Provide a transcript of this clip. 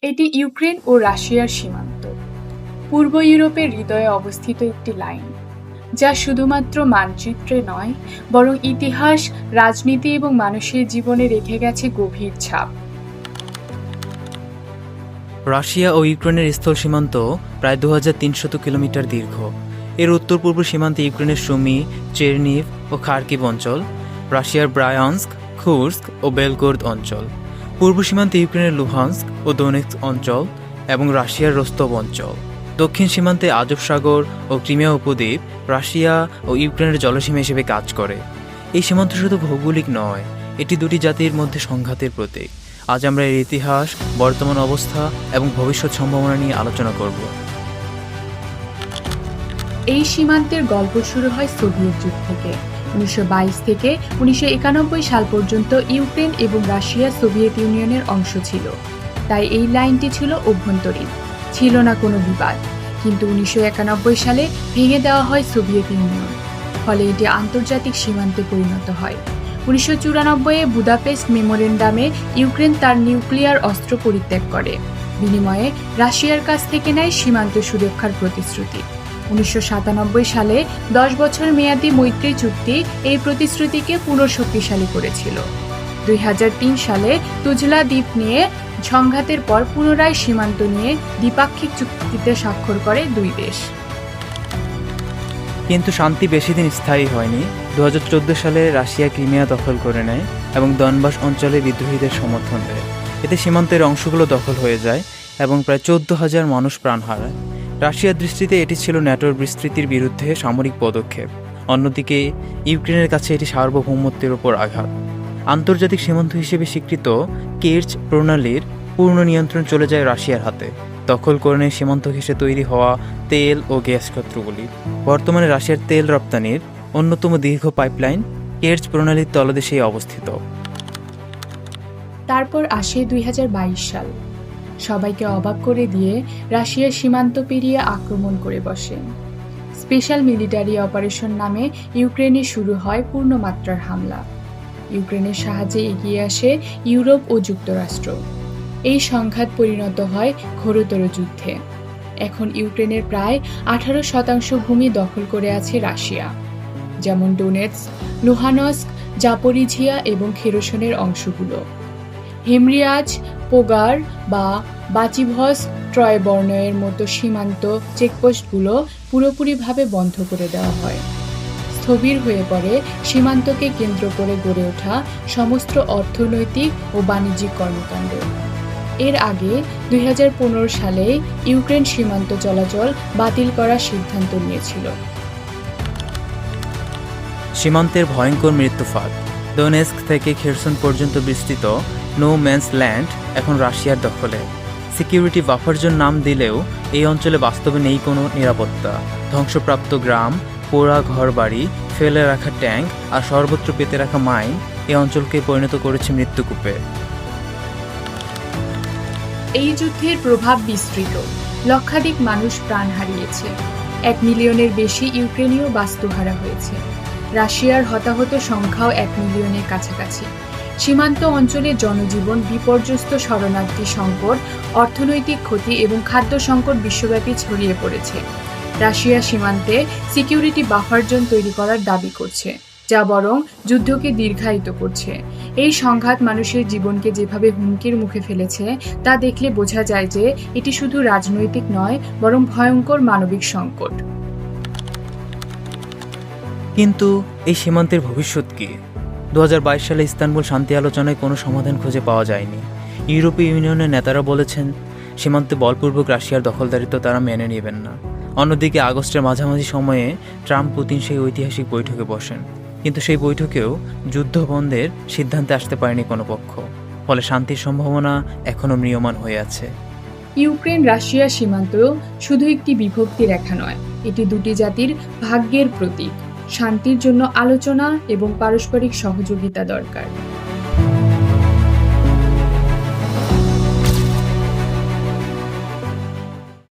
এটি ইউক্রেন ও রাশিয়ার সীমান্ত। পূর্ব ইউরোপের হৃদয়ে অবস্থিত একটি লাইন, যা শুধুমাত্র মানচিত্রে নয়, বরং ইতিহাস, রাজনীতি এবং মানুষের জীবনে রেখে গেছে গভীর ছাপ। রাশিয়া ও ইউক্রেনের স্থল সীমান্ত প্রায় 2300 কিলোমিটার দীর্ঘ। এর উত্তর পূর্ব সীমান্তে ইউক্রেনের সুমি, চেরনিভ ও খার্কিভ অঞ্চল, রাশিয়ার ব্রায়ানস্ক, খুর্স্ক ও বেলগোরদ অঞ্চল। পূর্ব সীমান্তে ইউক্রেনের লুহান্স্ক ও দোনেৎস্ক অঞ্চল এবং রাশিয়ার রোস্তভ অঞ্চল। দক্ষিণ সীমান্তে আজব সাগর ও ক্রিমিয়া উপদ্বীপ রাশিয়া ও ইউক্রেনের জলসীমা হিসেবে কাজ করে। এই সীমান্ত শুধু ভৌগোলিক নয়, এটি দুটি জাতির মধ্যে সংঘাতের প্রতীক। আজ আমরা এর ইতিহাস, বর্তমান অবস্থা এবং ভবিষ্যৎ সম্ভাবনা নিয়ে আলোচনা করব। এই সীমান্তের গল্প শুরু হয় সোভিয়েত যুগ থেকে। 1922 থেকে 1991 সাল পর্যন্ত ইউক্রেন এবং রাশিয়া সোভিয়েত ইউনিয়নের অংশ ছিল, তাই এই লাইনটি ছিল অভ্যন্তরীণ, ছিল না কোনো বিবাদ। কিন্তু 1991 সালে ভেঙে দেওয়া হয় সোভিয়েত ইউনিয়ন, ফলে এটি আন্তর্জাতিক সীমান্তে পরিণত হয়। 1994-এ বুদাপেস্ট মেমোরেন্ডামে ইউক্রেন তার নিউক্লিয়ার অস্ত্র পরিত্যাগ করে, বিনিময়ে রাশিয়ার কাছ থেকে নেয় সীমান্ত সুরক্ষার প্রতিশ্রুতি। 1997 সালে 10 বছর মেয়াদী মৈত্রী চুক্তি এই প্রতিশ্রুতিকে পুনঃশক্তিশালী করেছিল। 2003 সালে তুজলা দ্বীপ নিয়ে সংঘাতের পর পুনরায় সীমান্ত নিয়ে দ্বিপাক্ষিক চুক্তিতে স্বাক্ষর করে দুই দেশ। কিন্তু শান্তি বেশি দিন স্থায়ী হয়নি। 2014 সালে রাশিয়া ক্রিমিয়া দখল করে নেয় এবং দনবাস অঞ্চলে বিদ্রোহীদের সমর্থন দেয়। এতে সীমান্তের অংশগুলো দখল হয়ে যায় এবং প্রায় 14,000 মানুষ প্রাণ হারায়। রাশিয়ার দৃষ্টিতে এটি ছিল ন্যাটোর বিস্তৃতির বিরুদ্ধে সামরিক পদক্ষেপ। অন্যদিকে ইউক্রেনের কাছে এটি সার্বভৌমত্বের ওপর আঘাত। আন্তর্জাতিক সীমান্ত হিসেবে স্বীকৃত কের্চ প্রণালীর পূর্ণ নিয়ন্ত্রণ চলে যায় রাশিয়ার হাতে। দখল করে নেয় সীমান্ত ঘেঁষে তৈরি হওয়া তেল ও গ্যাস ক্ষেত্রগুলি। বর্তমানে রাশিয়ার তেল রপ্তানির অন্যতম দীর্ঘ পাইপলাইন কের্চ প্রণালীর তলদেশেই অবস্থিত। তারপর আসে 2022 সাল। সবাইকে অবাক করে দিয়ে রাশিয়া সীমান্ত পেরিয়ে আক্রমণ করে বসে। স্পেশাল মিলিটারি অপারেশন নামে ইউক্রেনে শুরু হয় পূর্ণমাত্রার হামলা। ইউক্রেনের সাহায্যে এগিয়ে আসে ইউরোপ ও যুক্তরাষ্ট্র। এই সংঘাত পরিণত হয় ঘোরতর যুদ্ধে। এখন ইউক্রেনের প্রায় 18% ভূমি দখল করে আছে রাশিয়া, যেমন ডোনেটস্ক, লুহানস্ক, জাপোরিঝিয়া এবং খেরসনের অংশগুলো। হেমরিয়াজ, পোগার বা বাচিভস, ট্রয়বর্নয়ের মতো সীমান্ত চেকপোস্টগুলো পুরোপুরিভাবে বন্ধ করে দেওয়া হয়। স্থবির হয়ে পড়ে সীমান্তকে কেন্দ্র করে গড়ে ওঠা সমস্ত অর্থনৈতিক ও বাণিজ্যিক কর্মকাণ্ড। এর আগে 2015 সালে ইউক্রেন সীমান্ত চলাচল বাতিল করার সিদ্ধান্ত নিয়েছিল। সীমান্তের ভয়ঙ্কর মৃত্যুফাঁদ। দোনেস্ক থেকে খেরসন পর্যন্ত বিস্তৃত নো ম্যানস ল্যান্ড এখন রাশিয়ার দখলে। সিকিউরিটি বাফার জোন নাম দিলেও এই অঞ্চলে বাস্তবে নেই কোনো নিরাপত্তা। ধ্বংসপ্রাপ্ত গ্রাম, পোড়া ঘরবাড়ি, ফেলে রাখা ট্যাঙ্ক আর সর্বত্র পেতে রাখা মাইন এই অঞ্চলকে পরিণত করেছে মৃত্যুকূপে। এই যুদ্ধের প্রভাব বিস্তৃত। লক্ষাধিক মানুষ প্রাণ হারিয়েছে। 1 মিলিয়নের বেশি ইউক্রেনীয় বাস্তুহারা হয়েছে। রাশিয়ার হতাহত সংখ্যাও 1 মিলিয়নের কাছাকাছি। সীমান্ত অঞ্চলে জনজীবন বিপর্যস্ত, শরণার্থী সংকট, অর্থনৈতিক ক্ষতি এবং খাদ্য সংকট বিশ্বব্যাপী ছড়িয়ে পড়েছে। রাশিয়া সীমান্তে সিকিউরিটি বাফার জোন তৈরি করার দাবি করছে, যা বরং যুদ্ধকে দীর্ঘায়িত করছে। এই সংঘাত মানুষের জীবনকে যেভাবে হুমকির মুখে ফেলেছে তা দেখলে বোঝা যায় যে এটি শুধু রাজনৈতিক নয়, বরং ভয়ঙ্কর মানবিক সংকট। কিন্তু এই সীমান্তের ভবিষ্যৎ কী? 2022 সালে ইস্তানবুল শান্তি আলোচনায় কোনো সমাধান খুঁজে পাওয়া যায়নি। ইউরোপীয় ইউনিয়নের নেতারা বলেছেন সীমান্তে বলপূর্বক রাশিয়ার দখলদারিত্ব তারা মেনে নেবেন না। অন্যদিকে আগস্টের মাঝামাঝি সময়ে ট্রাম্প পুতিন সেই ঐতিহাসিক বৈঠকে বসেন, কিন্তু সেই বৈঠকেও যুদ্ধ বন্ধের সিদ্ধান্তে আসতে পারেনি কোনো পক্ষ। ফলে শান্তির সম্ভাবনা এখনও ম্রিয়মাণ হয়ে আছে। ইউক্রেন রাশিয়া সীমান্ত শুধু একটি বিভক্তি রেখা নয়, এটি দুটি জাতির ভাগ্যের প্রতীক। শান্তির জন্য আলোচনা এবং পারস্পরিক সহযোগিতা দরকার।